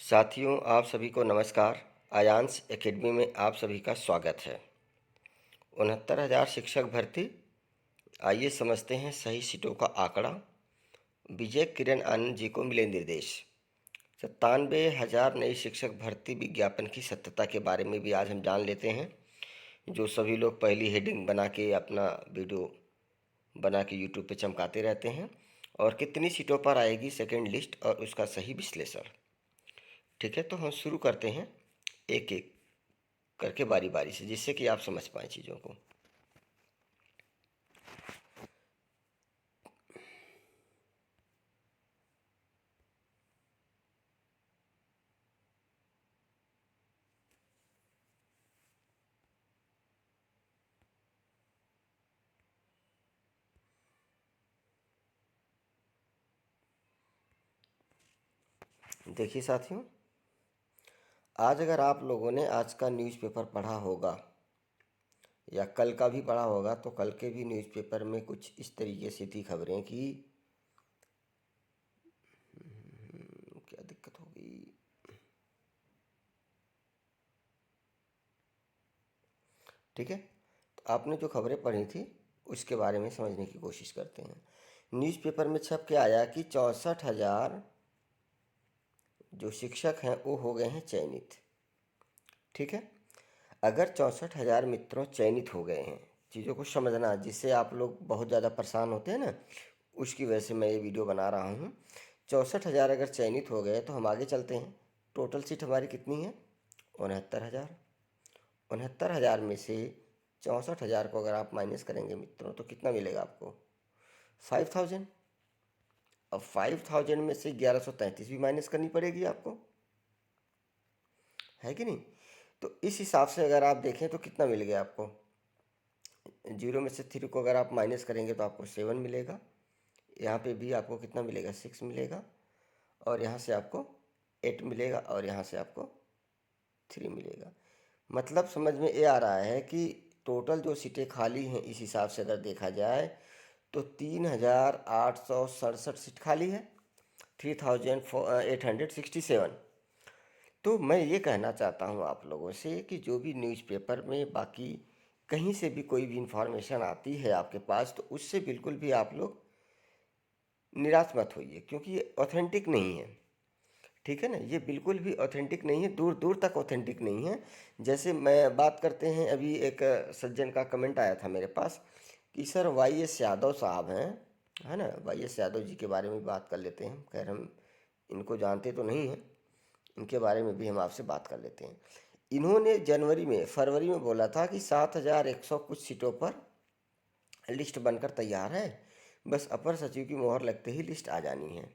साथियों, आप सभी को नमस्कार। आयांश एकेडमी में आप सभी का स्वागत है। 69,000 शिक्षक भर्ती। आइए समझते हैं सही सीटों का आंकड़ा। विजय किरण आनंद जी को मिले निर्देश। 97,000 नई शिक्षक भर्ती विज्ञापन की सत्यता के बारे में भी आज हम जान लेते हैं। जो सभी लोग पहली हेडिंग बना के अपना वीडियो बना के यूट्यूब पे चमकाते रहते हैं, और कितनी सीटों पर आएगी सेकेंड लिस्ट और उसका सही विश्लेषण। ठीक है, तो हम शुरू करते हैं एक एक करके बारी बारी से, जिससे कि आप समझ पाएँ चीज़ों को। देखिए साथियों, आज अगर आप लोगों ने आज का न्यूज़पेपर पढ़ा होगा या कल का भी पढ़ा होगा, तो कल के भी न्यूज़पेपर में कुछ इस तरीके से थी खबरें कि क्या दिक्कत हो गई। ठीक है, तो आपने जो खबरें पढ़ी थी उसके बारे में समझने की कोशिश करते हैं। न्यूज़पेपर में छप के आया कि 64,000 जो शिक्षक हैं वो हो गए हैं चयनित। ठीक है, अगर 64,000 मित्रों चयनित हो गए हैं, चीज़ों को समझना, जिससे आप लोग बहुत ज़्यादा परेशान होते हैं ना, उसकी वजह से मैं ये वीडियो बना रहा हूँ। 64,000 अगर चयनित हो गए तो हम आगे चलते हैं। टोटल सीट हमारी कितनी है? 69,000। 69,000 में से 64,000 को अगर आप माइनस करेंगे मित्रों, तो कितना मिलेगा आपको? 5,000। अब 5,000 में से 1133 भी माइनस करनी पड़ेगी आपको, है कि नहीं? तो इस हिसाब से अगर आप देखें तो कितना मिल गया आपको? 0 में से 3 को अगर आप माइनस करेंगे तो आपको 7 मिलेगा। यहाँ पे भी आपको कितना मिलेगा? 6 मिलेगा। और यहाँ से आपको 8 मिलेगा, और यहाँ से आपको 3 मिलेगा। मतलब समझ में ये आ रहा है कि टोटल जो सीटें खाली हैं, इस हिसाब से अगर देखा जाए तो 3,867 सीट खाली है। 3,867। तो मैं ये कहना चाहता हूँ आप लोगों से कि जो भी न्यूज़पेपर में बाकी कहीं से भी कोई भी इंफॉर्मेशन आती है आपके पास, तो उससे बिल्कुल भी आप लोग निराश मत होइए, क्योंकि ये ऑथेंटिक नहीं है। ठीक है ना, ये बिल्कुल भी ऑथेंटिक नहीं है, दूर दूर तक ऑथेंटिक नहीं है। जैसे मैं बात करते हैं, अभी एक सज्जन का कमेंट आया था मेरे पास कि सर YS यादव साहब हैं, है ना, YS यादव जी के बारे में बात कर लेते हैं। खैर, हम इनको जानते तो नहीं हैं, इनके बारे में भी हम आपसे बात कर लेते हैं। इन्होंने फरवरी में बोला था कि 7,100 कुछ सीटों पर लिस्ट बनकर तैयार है, बस अपर सचिव की मोहर लगते ही लिस्ट आ जानी है।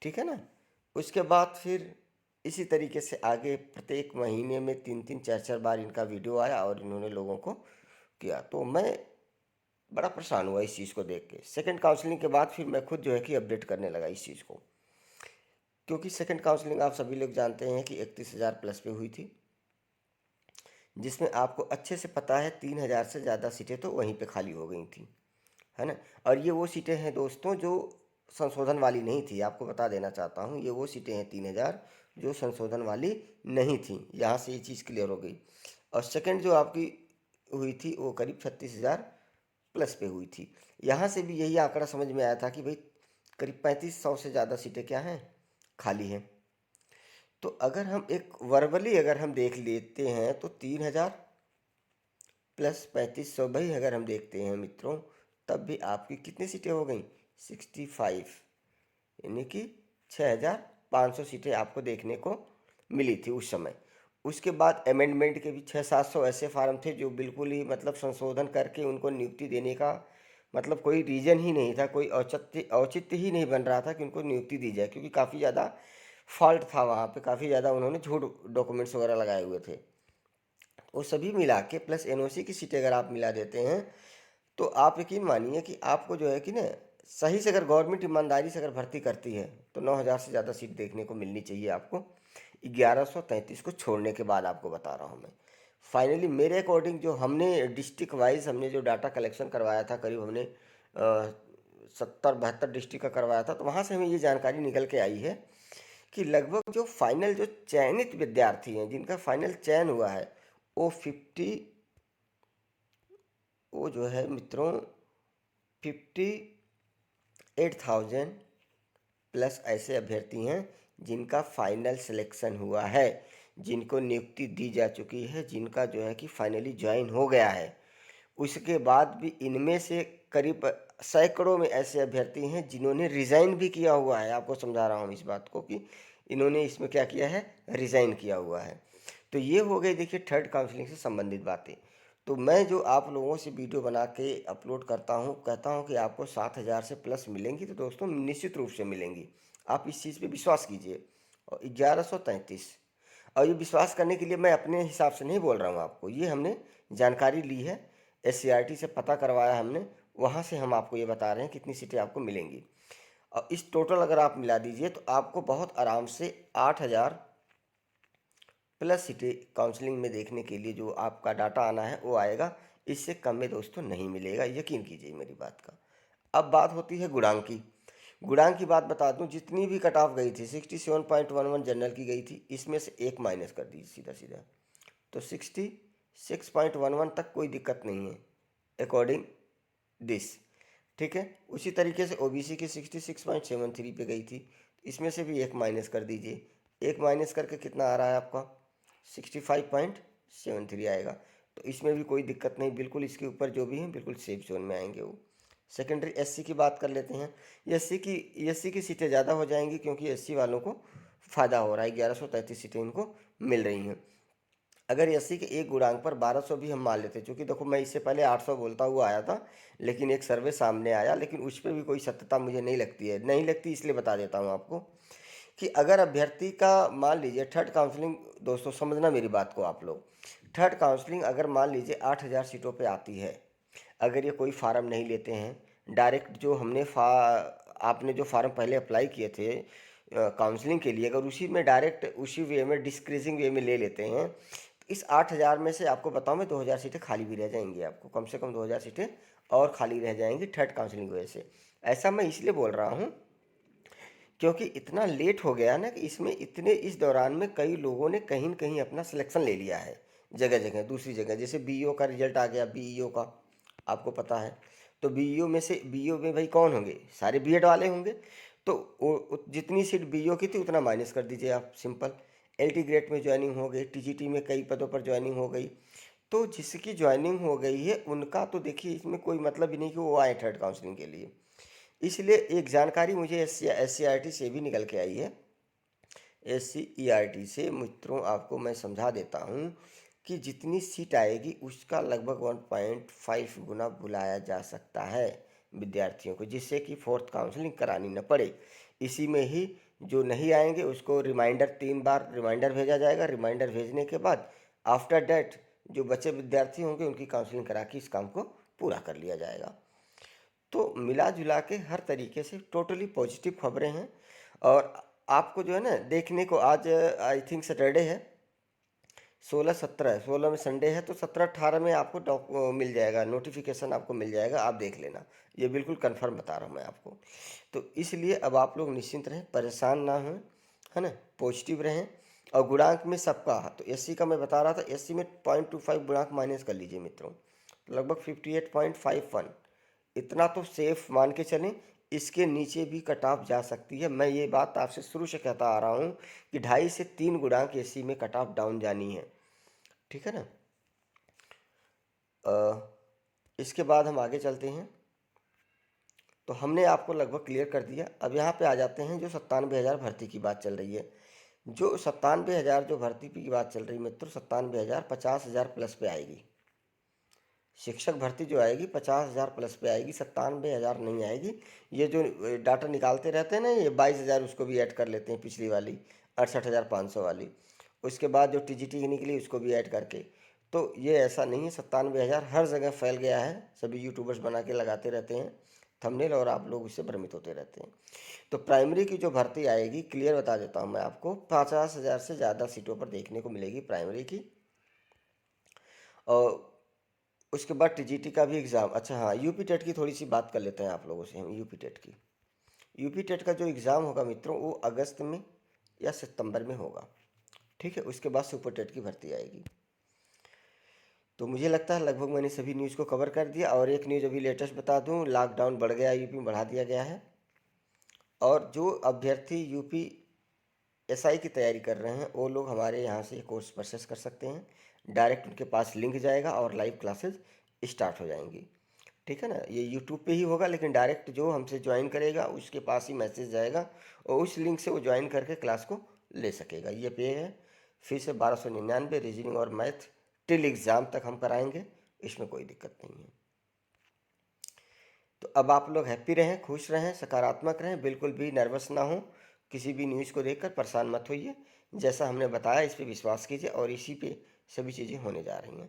ठीक है ना। उसके बाद फिर इसी तरीके से आगे प्रत्येक महीने में 3-3 4-4 बार इनका वीडियो आया और इन्होंने लोगों को किया। तो मैं बड़ा परेशान हुआ इस चीज़ को देख के। सेकंड काउंसलिंग के बाद फिर मैं खुद जो है कि अपडेट करने लगा इस चीज़ को, क्योंकि सेकंड काउंसलिंग आप सभी लोग जानते हैं कि 31,000 प्लस पे हुई थी, जिसमें आपको अच्छे से पता है 3,000 से ज़्यादा सीटें तो वहीं पे खाली हो गई थी, है ना। और ये वो सीटें हैं दोस्तों जो संशोधन वाली नहीं थी। आपको बता देना चाहता हूँ, ये वो सीटें हैं 3,000 जो संशोधन वाली नहीं थी। यहाँ से ये चीज़ क्लियर हो गई। और सेकंड जो आपकी हुई थी वो करीब 36,000 प्लस पे हुई थी। यहाँ से भी यही आंकड़ा समझ में आया था कि भाई करीब 3,500 से ज़्यादा सीटें क्या हैं? खाली हैं। तो अगर हम एक वर्बली अगर हम देख लेते हैं तो 3,000 प्लस 3,500 भाई अगर हम देखते हैं मित्रों, तब भी आपकी कितनी सीटें हो गई? 65, यानी कि 6,500 सीटें आपको देखने को मिली थी उस समय। उसके बाद अमेंडमेंट के भी 600-700 ऐसे फार्म थे जो बिल्कुल ही मतलब संशोधन करके उनको नियुक्ति देने का मतलब कोई रीज़न ही नहीं था, कोई औचित्य ही नहीं बन रहा था कि उनको नियुक्ति दी जाए, क्योंकि काफ़ी ज़्यादा फॉल्ट था वहाँ पे, काफ़ी ज़्यादा उन्होंने झूठ डॉक्यूमेंट्स वगैरह लगाए हुए थे। वो सभी मिला के प्लस NOC की सीटें अगर आप मिला देते हैं, तो आप यकीन मानिए कि आपको जो है कि ना, सही से अगर गवर्नमेंट ईमानदारी से अगर भर्ती करती है तो 9,000 से ज़्यादा सीट देखने को मिलनी चाहिए आपको। 1133 को छोड़ने के बाद आपको बता रहा हूँ मैं। फाइनली मेरे अकॉर्डिंग जो हमने डिस्ट्रिक्ट वाइज हमने जो डाटा कलेक्शन करवाया था, करीब हमने 70-72 डिस्ट्रिक्ट का करवाया था, तो वहाँ से हमें ये जानकारी निकल के आई है कि लगभग जो फाइनल जो चयनित विद्यार्थी हैं जिनका फाइनल चयन हुआ है वो 50, वो जो है मित्रों 58,000 प्लस ऐसे अभ्यर्थी हैं जिनका फाइनल सिलेक्शन हुआ है, जिनको नियुक्ति दी जा चुकी है, जिनका जो है कि फाइनली ज्वाइन हो गया है। उसके बाद भी इनमें से करीब सैकड़ों में ऐसे अभ्यर्थी हैं जिन्होंने रिज़ाइन भी किया हुआ है। आपको समझा रहा हूँ इस बात को कि इन्होंने इसमें क्या किया है, रिज़ाइन किया हुआ है। तो ये हो गई देखिए थर्ड काउंसलिंग से संबंधित बातें। तो मैं जो आप लोगों से वीडियो बना के अपलोड करता हूँ, कहता हूँ कि आपको 7,000 से प्लस मिलेंगी, तो दोस्तों निश्चित रूप से मिलेंगी। आप इस चीज़ पे विश्वास कीजिए। और 1133, और ये विश्वास करने के लिए मैं अपने हिसाब से नहीं बोल रहा हूँ आपको, ये हमने जानकारी ली है, SCRT से पता करवाया हमने, वहाँ से हम आपको ये बता रहे हैं कितनी सीटें आपको मिलेंगी। और इस टोटल अगर आप मिला दीजिए तो आपको बहुत आराम से 8,000 प्लस सीटें काउंसलिंग में देखने के लिए जो आपका डाटा आना है वो आएगा। इससे कम में दोस्तों नहीं मिलेगा, यकीन कीजिए मेरी बात का। अब बात होती है गुणांक की। गुणांक की बात बता दूं, जितनी भी कट ऑफ गई थी 67.11 जनरल की गई थी, इसमें से एक माइनस कर दीजिए सीधा सीधा, तो 66.11 तक कोई दिक्कत नहीं है अकॉर्डिंग दिस। ठीक है, उसी तरीके से OBC की 66.73 पे गई थी, इसमें से भी एक माइनस कर दीजिए। एक माइनस करके कितना आ रहा है आपका, 65.73 आएगा। तो इसमें भी कोई दिक्कत नहीं, बिल्कुल इसके ऊपर जो भी हैं बिल्कुल सेफ जोन में आएंगे वो। सेकेंडरी SC की बात कर लेते हैं। SC की सीटें ज़्यादा हो जाएंगी क्योंकि SC वालों को फ़ायदा हो रहा है, 1133 सीटें इनको मिल रही हैं। अगर 80 के एक गुणांक पर 1200 भी हम मान लेते, चूँकि देखो मैं इससे पहले 800 बोलता हुआ आया था, लेकिन एक सर्वे सामने आया, लेकिन उस पर भी कोई सत्यता मुझे नहीं लगती है, नहीं लगती इसलिए बता देता हूँ आपको कि अगर अभ्यर्थी का मान लीजिए थर्ड काउंसलिंग, दोस्तों समझना मेरी बात को आप लोग, थर्ड काउंसलिंग अगर मान लीजिए 8,000 सीटों पे आती है, अगर ये कोई फार्म नहीं लेते हैं डायरेक्ट, जो हमने आपने जो फार्म पहले अप्लाई किए थे काउंसलिंग के लिए, अगर उसी में डायरेक्ट उसी वे में डिस्क्रीजिंग वे में ले लेते हैं, तो इस 8,000 में से आपको बताऊं मैं 2,000 सीटें खाली भी रह जाएंगी, आपको कम से कम 2,000 सीटें और खाली रह जाएंगी थर्ड काउंसलिंग की वजह से। ऐसा मैं इसलिए बोल रहा हूँ क्योंकि इतना लेट हो गया ना कि इसमें इतने इस दौरान में कई लोगों ने कहीं न कहीं अपना सिलेक्शन ले लिया है जगह जगह, दूसरी जगह, जैसे BEO का रिजल्ट आ गया, BEO का आपको पता है। तो BEO में भाई कौन होंगे, सारे B.Ed वाले होंगे। तो जितनी सीट BEO की थी उतना माइनस कर दीजिए आप, सिंपल। LT ग्रेड में ज्वाइनिंग हो गई, TGT में कई पदों पर ज्वाइनिंग हो गई, तो जिसकी ज्वाइनिंग हो गई है उनका तो देखिए इसमें कोई मतलब ही नहीं कि वो आए थर्ड काउंसलिंग के लिए। इसलिए एक जानकारी मुझे SCRT से भी निकल के आई है, SCERT से मित्रों, आपको मैं समझा देता हूँ कि जितनी सीट आएगी उसका लगभग 1.5 गुना बुलाया जा सकता है विद्यार्थियों को, जिससे कि फोर्थ काउंसलिंग करानी न पड़े। इसी में ही जो नहीं आएंगे उसको रिमाइंडर, 3 बार रिमाइंडर भेजा जाएगा। रिमाइंडर भेजने के बाद आफ्टर डेट जो बचे विद्यार्थी होंगे उनकी काउंसलिंग करा के इस काम को पूरा कर लिया जाएगा। तो मिला जुला के हर तरीके से टोटली पॉजिटिव खबरें हैं। और आपको जो है ना देखने को, आज आई थिंक सैटरडे है, 16-17, 16 में संडे है, तो 17-18 में आपको मिल जाएगा नोटिफिकेशन, आपको मिल जाएगा, आप देख लेना। ये बिल्कुल कंफर्म बता रहा हूँ मैं आपको। तो इसलिए अब आप लोग निश्चिंत रहें, परेशान ना हों, है ना, पॉजिटिव रहें। और गुणांक में सबका, तो SC का मैं बता रहा था, SC में 0.25 गुणांक माइनस कर लीजिए मित्रों, तो लगभग 58.51, इतना तो सेफ मान के चलें। इसके नीचे भी कट ऑफ जा सकती है, मैं ये बात आपसे शुरू से कहता आ रहा हूँ कि 2.5 से 3 गुणांक SC में कट ऑफ डाउन जानी है, ठीक है ना। इसके बाद हम आगे चलते हैं। तो हमने आपको लगभग क्लियर कर दिया। अब यहाँ पे आ जाते हैं जो 97,000 भर्ती की बात चल रही है। जो 97,000 जो भर्ती की बात चल रही है मित्रों, 97,000 50,000 प्लस पे आएगी। शिक्षक भर्ती जो आएगी 50,000 प्लस पे आएगी, 97,000 नहीं आएगी। ये जो डाटा निकालते रहते हैं ना, ये 22,000 उसको भी ऐड कर लेते हैं, पिछली वाली 68,500 वाली, उसके बाद जो TGT की निकली उसको भी ऐड करके। तो ये ऐसा नहीं है, 97,000 हर जगह फैल गया है, सभी यूट्यूबर्स बना के लगाते रहते हैं थंबनेल, और आप लोग उससे भ्रमित होते रहते हैं। तो प्राइमरी की जो भर्ती आएगी, क्लियर बता देता हूँ मैं आपको, 50,000 से ज़्यादा सीटों पर देखने को मिलेगी प्राइमरी की। और उसके बाद TGT का भी एग्ज़ाम। अच्छा हाँ, यूपी टेट की थोड़ी सी बात कर लेते हैं आप लोगों से हम। यूपी टेट का जो एग्ज़ाम होगा मित्रों, वो अगस्त में या सितंबर में होगा। ठीक है, उसके बाद सुपर टेट की भर्ती आएगी। तो मुझे लगता है लगभग मैंने सभी न्यूज़ को कवर कर दिया। और एक न्यूज़ अभी लेटेस्ट बता दूं, लॉकडाउन बढ़ गया, यूपी में बढ़ा दिया गया है। और जो अभ्यर्थी यूपी एसआई की तैयारी कर रहे हैं वो लोग हमारे यहाँ से कोर्स परचेस कर सकते हैं। डायरेक्ट उनके पास लिंक जाएगा और लाइव क्लासेस स्टार्ट हो जाएंगी। ठीक है ना, ये यूट्यूब पे ही होगा, लेकिन डायरेक्ट जो हमसे ज्वाइन करेगा उसके पास ही मैसेज जाएगा और उस लिंक से वो ज्वाइन करके क्लास को ले सकेगा। ये पे है, फीस है 1299। रीजनिंग और मैथ टिल एग्ज़ाम तक हम कराएंगे, इसमें कोई दिक्कत नहीं है। तो अब आप लोग हैप्पी रहें, खुश रहें, सकारात्मक रहें, बिल्कुल भी नर्वस ना हो, किसी भी न्यूज़ को देखकर परेशान मत होइए। जैसा हमने बताया इस पे विश्वास कीजिए और इसी पे सभी चीज़ें होने जा रही हैं।